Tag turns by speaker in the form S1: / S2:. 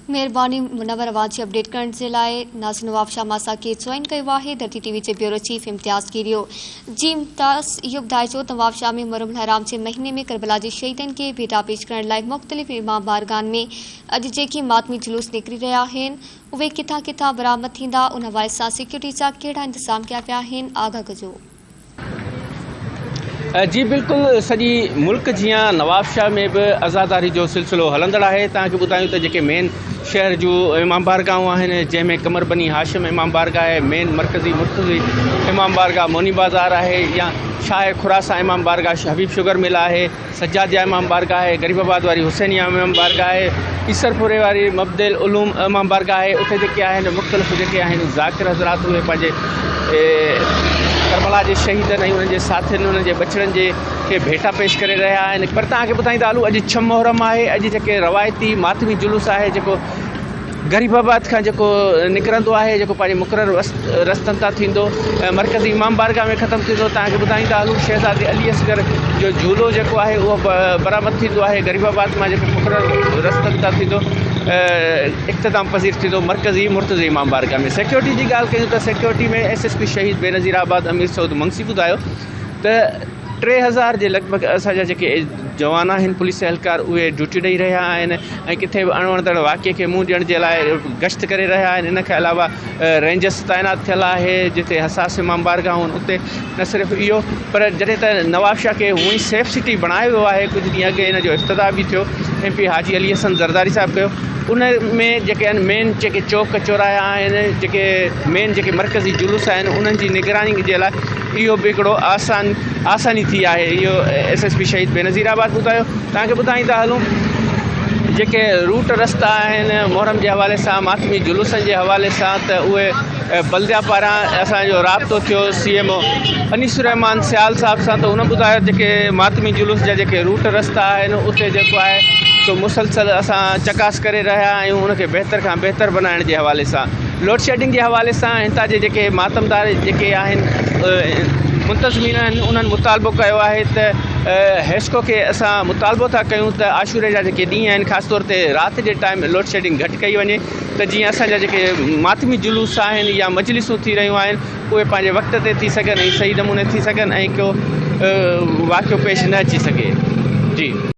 S1: मेहरबानी मुनव्वर आवाज़ जी अपडेट करण जे लाइ नाज़िर नवाब शाह मासा के ज्वाइन कयो आहे। धरती टीवी जे ब्यूरो चीफ इम्तियाज़ कीरियो जी इम्तियाज़ इहो ॿुधाइजो नवाब शाह में मुहर्रम हराम जे महीने में करबला जे शहीदनि खे भेटा पेश करण लाइ मुख़्तलिफ़ इमाम बारगाहनि में अॼु जेके मातमी जुलूस निकिरी रहिया आहिनि उहे किथां किथां बरामद थींदा, उन हवाले सां सिक्योरिटी जा कहिड़ा इंतज़ाम कया पिया आहिनि, आगाह कजो।
S2: जी बिल्कुल, सॼी मुल्क जियां नवाब शाह में भी आज़ादारी जो सिलसिलो हलंदड़ है। तव्हांखे ॿुधायूं त जेके मेन शहर जो इमाम बारगाहूं आहिनि जंहिंमें कमर बनी हाशिम इमाम बारगाह है, मेन मरकज़ी मुर्तज़ी इमाम बारगाह मोनी बाज़ार है, या शाह खुरासा इमाम बारगाह हबीब शुगर मिल है, सज्जादिया इमाम बारगाह है, गरीबाबाद वाली हुसैनिया इमाम बारगाह है, ईसरपुरे वाली मबदिल उलूम इमाम बारगाह है। उते जेके आहिनि मुख़्तलिफ़ जेके आहिनि ज़ाकिर हज़रात उहे पंहिंजे करबला के शहीदन ऐं उन्हनि जे साथियुनि उन्हनि जे बचड़नि जे खे भेटा पेश करे रहिया आहिनि। पर तव्हांखे ॿुधाईंदा हलूं अॼु 6 मुहर्रम आहे। अॼु जेके रवायती मातमी जुलूस आहे जेको गरीबाबाद खां जेको निकिरंदो आहे, जेको पंहिंजे मुक़ररु रस्तनि तां थींदो मरकज़ी इमाम बारगाह में ख़तमु थींदो। तव्हांखे ॿुधाईंदा हलूं शहज़ादे अली असगर जो झूलो जेको आहे उहो बरामद थींदो आहे गरीबाबाद मां, जेको मुक़ररु रस्तनि तां थींदो इख़्तिताम पज़ीर थींदो मरकज़ी मुर्तज़ी इमाम बारगाह में। सिक्योरिटी की ॻाल्हि कयूं त सिक्योरिटी में SSP शहीद बेनज़ीराबाद अमीर सऊद मंगसी ॿुधायो त 3000 जे लॻभॻि असांजा जेके जवान आहिनि पुलिस एहलकार उहे ड्यूटी ॾेई रहिया आहिनि ऐं किथे बि अणवणंदड़ वाक़े खे मुंहुं ॾियण जे लाइ गश्त करे रहिया आहिनि। इन खां अलावा रेंजर्स तैनात थियल आहे जिते हसास इमाम बारगाहूं आहिनि। उते न सिर्फ़ु इहो पर जॾहिं त नवाब शाह खे हूअं ई सेफ सिटी बणायो वियो आहे, कुझु ॾींहं अॻु इन जो इफ़्तिताह बि थियो MP हाजी अली हसन ज़रदारी साहिबु कयो। उन में जेके आहिनि मेन जेके चौक चौराहा आहिनि, जेके मेन जेके मरकज़ी जुलूस आहिनि उन्हनि जी निगरानी जे लाइ इहो बि हिकिड़ो आसानी थी आहे। इहो SSP शहीद बेनज़ीराबाद ॿुधायो। तव्हांखे ॿुधाईंदा हलूं जेके रूट रस्ता आहिनि मुहर्रम जे हवाले सां मातमी जुलूसनि जे हवाले सां त उहे बल्दिया पारां असांजो राब्तो थियो CMO अनीसुर रहमान सियाल साहब सां, त हुन ॿुधायो जेके मातमी जुलूस जा जेके रूट रस्ता आहिनि उते जेको आहे सो मुसलसल असां चकास करे रहिया आहियूं उनखे बहितर खां बहितर बनाइण जे हवाले सां। लोड शेडिंग जे हवाले सां हितां जे जेके मातमदार जेके आहिनि मुंतज़मीन आहिनि उन्हनि मुतालबो कयो आहे त हेस्को खे असां मुतालबो था कयूं त आशूरे जा जेके ॾींहं आहिनि ख़ासि तौर ते राति जे टाइम लोड शेडिंग घटि कई वञे त जीअं असांजा जेके मातमी जुलूस आहिनि या मजलिसूं थी रहियूं आहिनि उहे पंहिंजे वक़्त ते थी सघनि ऐं सही नमूने थी सघनि ऐं को वाक़ियो पेश न अची सघे। जी।